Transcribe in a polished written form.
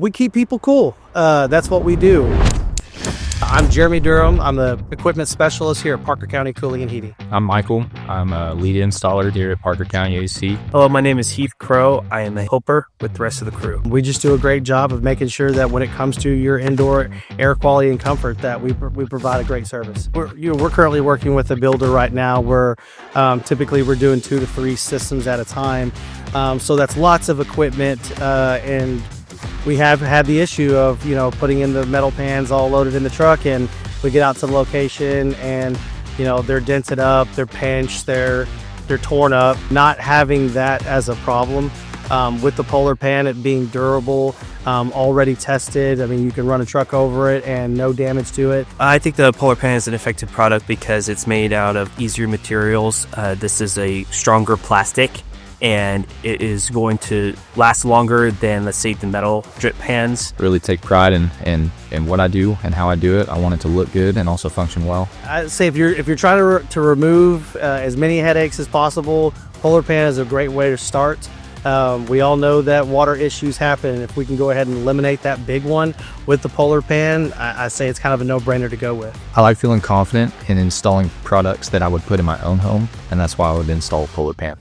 We keep people cool. That's what we do. I'm Jeremy Durham. I'm the equipment specialist here at Parker County Cooling and Heating. I'm Michael. I'm a lead installer here at Parker County AC. Hello, my name is Heath Crow. I am a helper with the rest of the crew. We just do a great job of making sure that when it comes to your indoor air quality and comfort, that we provide a great service. We're currently working with a builder right now where typically we're doing 2 to 3 systems at a time. So that's lots of equipment, and we have had the issue of, putting in the metal pans all loaded in the truck, and we get out to the location and, they're dented up, they're pinched, they're torn up. Not having that as a problem with the PolarPan, it being durable, already tested. I mean, you can run a truck over it and no damage to it. I think the PolarPan is an effective product because it's made out of easier materials. This is a stronger plastic, and it is going to last longer than, let's say, the metal drip pans. Really take pride in what I do and how I do it. I want it to look good and also function well. I'd say if you're trying to remove as many headaches as possible, PolarPan is a great way to start. We all know that water issues happen. If we can go ahead and eliminate that big one with the PolarPan, I say it's kind of a no-brainer to go with. I like feeling confident in installing products that I would put in my own home, and that's why I would install a PolarPan.